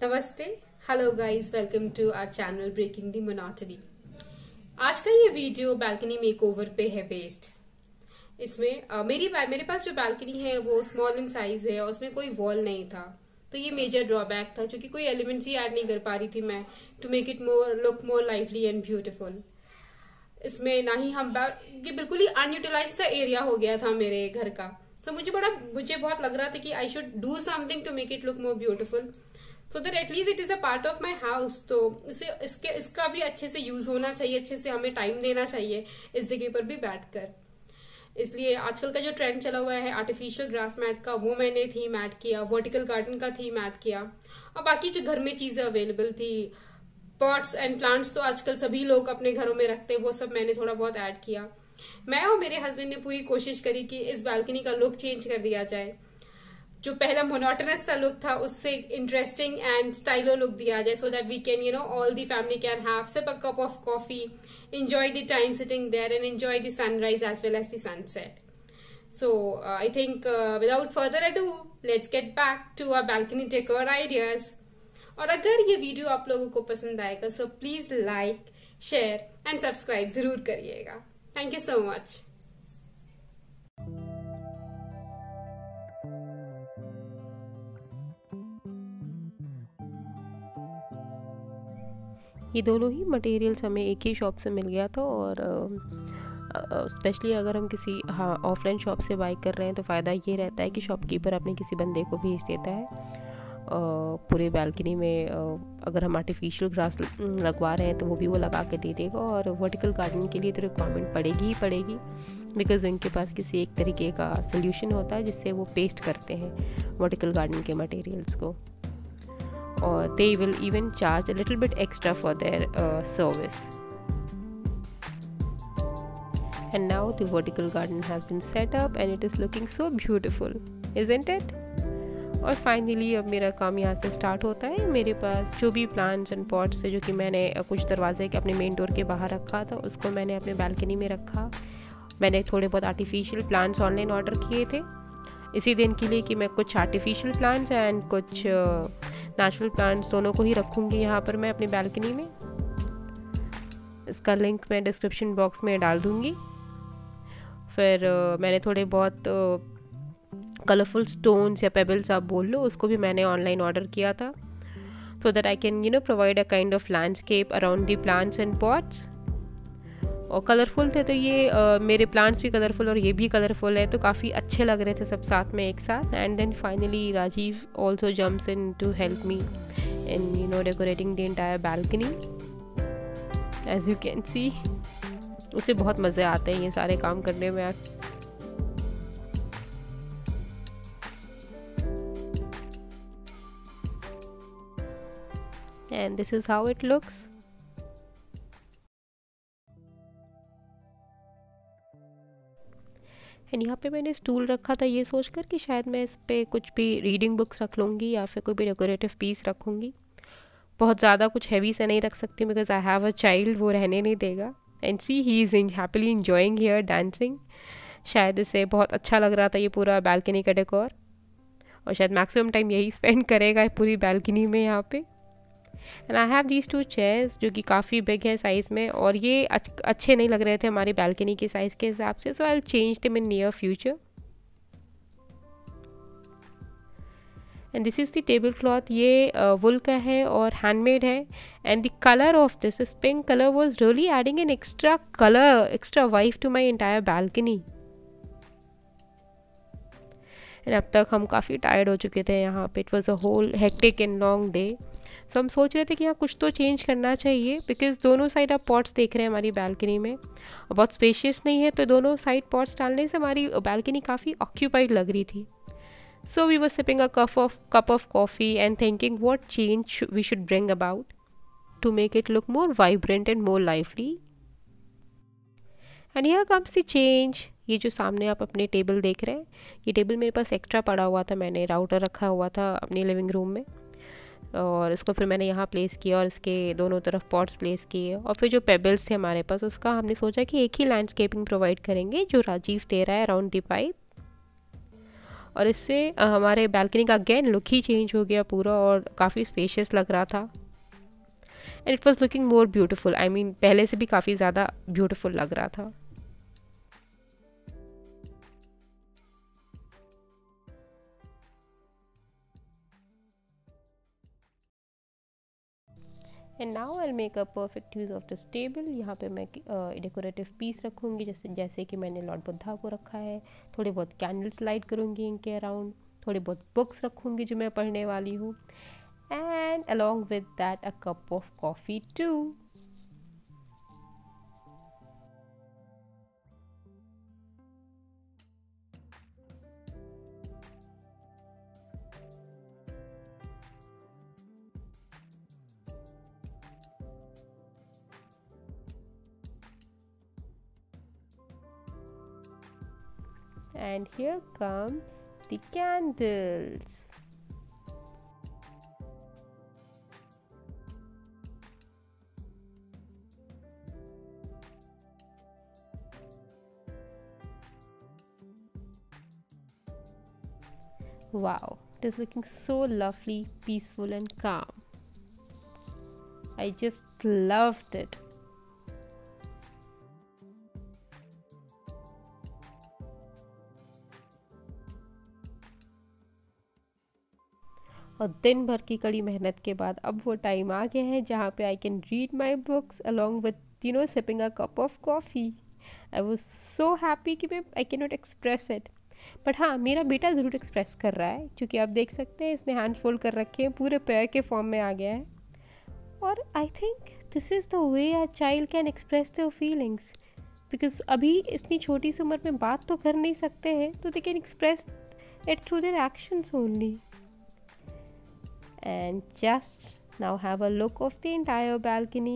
नमस्ते, hello guys, welcome to our channel breaking the monotony. आज का ये वीडियो बालकनी मेकओवर पे है बेस्ड। इसमें मेरे पास जो बालकनी है वो स्मॉल इन साइज है और उसमें कोई वॉल नहीं था, तो ये मेजर ड्रॉबैक था क्योंकि कोई एलिमेंट्स ही ऐड नहीं कर पा रही थी मैं to make it look more lively and beautiful. इसमें ना ही ये बिल्कुल ही अनयूटिलाइज सा एरिया हो गया था मेरे घर का, तो मुझे बहुत लग रहा था कि I should do something to make it look more beautiful so that at least it is a part of my house. तो इसका भी अच्छे से यूज होना चाहिए, अच्छे से हमें टाइम देना चाहिए इस जगह पर भी बैठकर। इसलिए आजकल का जो ट्रेंड चला हुआ है आर्टिफिशियल ग्रास मैट का, वो मैंने थीम ऐड किया, वर्टिकल गार्डन का थीम ऐड किया, और बाकी जो घर में चीजें अवेलेबल थी, पॉट्स एंड प्लांट्स तो आजकल सभी लोग अपने घरों में रखते हैं, वो सब मैंने थोड़ा बहुत ऐड किया। मैं और मेरे हस्बैंड ने पूरी कोशिश करी कि इस बालकनी का लुक चेंज कर दिया जाए। जो पहला मोनोटोनस सा लुक था उससे इंटरेस्टिंग एंड स्टाइलो लुक दिया जाए, so that we can all the family can have sip a cup of coffee, enjoy the time sitting there and enjoy the sunrise as well as the sunset. So I think without further ado, let's get back to our balcony decor ideas. और अगर ये video आप लोगों को पसंद आएगा so please like, share and subscribe जरूर करिएगा। Thank you so much. ये दोनों ही मटेरियल्स हमें एक ही शॉप से मिल गया था, और स्पेशली अगर हम किसी ऑफलाइन शॉप से बाई कर रहे हैं तो फ़ायदा ये रहता है कि शॉपकीपर अपने किसी बंदे को भेज देता है पूरे बालकनी में। अगर हम आर्टिफिशियल ग्रास लगवा रहे हैं तो वो भी वो लगा के दे देगा, और वर्टिकल गार्डनिंग के लिए तो रिक्वायरमेंट पड़ेगी ही पड़ेगी, बिकॉज उनके पास किसी एक तरीके का सोल्यूशन होता है जिससे वो पेस्ट करते हैं वर्टिकल गार्डनिंग के मटेरियल्स को, or they will even charge a little bit extra for their service. And now the vertical garden has been set up and it is looking so beautiful, isn't it? और finally अब मेरा काम यहाँ से start होता है। मेरे पास जो भी प्लांट्स एंड पॉट्स है जो कि मैंने कुछ दरवाजे के अपने मेन डोर के बाहर रखा था, उसको मैंने अपने बालकनी में रखा। मैंने थोड़े बहुत आर्टिफिशियल प्लांट्स ऑनलाइन ऑर्डर किए थे इसी दिन के लिए कि मैं कुछ आर्टिफिशियल प्लांट्स एंड कुछ नेचुरल प्लांट्स दोनों को ही रखूँगी यहाँ पर मैं अपनी बालकनी में। इसका लिंक मैं डिस्क्रिप्शन बॉक्स में डाल दूँगी। फिर मैंने थोड़े बहुत कलरफुल स्टोन्स या पेबल्स आप बोल लो, उसको भी मैंने ऑनलाइन ऑर्डर किया था, so that I can provide a kind of landscape around the plants and pots. और कलरफुल थे तो ये मेरे प्लांट्स भी कलरफुल और ये भी कलरफुल है, तो काफ़ी अच्छे लग रहे थे सब साथ में एक साथ। And then finally Rajiv also jumps in to help me in decorating the entire balcony. As you can see उसे बहुत मज़े आते हैं ये सारे काम करने में। And this is how it looks. And यहाँ पे मैंने स्टूल रखा था ये सोचकर कि शायद मैं इस पर कुछ भी रीडिंग बुक्स रख लूँगी या फिर कोई भी डेकोरेटिव पीस रखूँगी। बहुत ज़्यादा कुछ हैवी से नहीं रख सकती because I have a child, वो रहने नहीं देगा। And see he is happily enjoying here dancing. शायद इसे बहुत अच्छा लग रहा था ये पूरा बालकनी का डेकोर, और शायद मैक्सिमम टाइम यही स्पेंड करेगा पूरी बालकनी में यहाँ पे। And I have these 2 chairs जो कि काफ़ी बिग है साइज़ में, और ये अच्छे नहीं लग रहे थे हमारी बालकनी की साइज़ के हिसाब से, so I will change them in near future. And this is the table cloth. ये वुल का है और हैंडमेड है, and the colour of this pink colour was really adding an extra colour, extra vibe to my entire balcony. And अब तक हम काफ़ी tired हो चुके थे यहाँ पे, it was a whole hectic and long day. So हम सोच रहे थे कि यहाँ कुछ तो चेंज करना चाहिए, बिकॉज दोनों साइड आप पॉट्स देख रहे हैं हमारी बालकनी में, और बहुत स्पेशियस नहीं है, तो दोनों साइड पॉट्स डालने से हमारी बालकनी काफ़ी ऑक्यूपाइड लग रही थी। So we were sipping a cup of coffee and thinking what change we should bring about to make it look more vibrant and more lively. And here comes the change. ये जो सामने आप अपने table देख रहे हैं, ये table मेरे पास एक्स्ट्रा पड़ा हुआ था, मैंने राउटर रखा हुआ था अपने लिविंग रूम में, और इसको फिर मैंने यहाँ प्लेस किया और इसके दोनों तरफ पॉट्स प्लेस किए। और फिर जो पेबल्स थे हमारे पास, उसका हमने सोचा कि एक ही लैंडस्केपिंग प्रोवाइड करेंगे जो राजीव दे रहा है अराउंड द पाइप। और इससे हमारे बालकनी का अगेन लुक ही चेंज हो गया पूरा, और काफ़ी स्पेशियस लग रहा था। And it was looking more beautiful, I mean पहले से भी काफ़ी ज़्यादा ब्यूटिफुल लग रहा था। And now I make a perfect use of this table. यहाँ पे मैं डेकोरेटिव पीस रखूँगी, जैसे कि मैंने लॉर्ड बुद्धा को रखा है। थोड़े बहुत कैंडल्स लाइट करूँगी इनके अराउंड, थोड़े बहुत बुक्स रखूँगी जो मैं पढ़ने वाली हूँ, and along with that a cup of coffee too. And here comes the candles. Wow, it is looking so lovely, peaceful and calm. I just loved it. और दिन भर की कड़ी मेहनत के बाद अब वो टाइम आ गया है जहाँ पे I can read my books along with sipping a cup of coffee. I was so happy कि मैं I can not express it. But हाँ, मेरा बेटा ज़रूर एक्सप्रेस कर रहा है, क्योंकि आप देख सकते हैं इसने हैंड फोल्ड कर रखे हैं, पूरे प्रेयर के फॉर्म में आ गया है। और I think this is the way a child can express their feelings, because अभी इतनी छोटी सी उम्र में बात तो कर नहीं सकते हैं, तो they can express it through their actions only. And just now have a look of the entire balcony.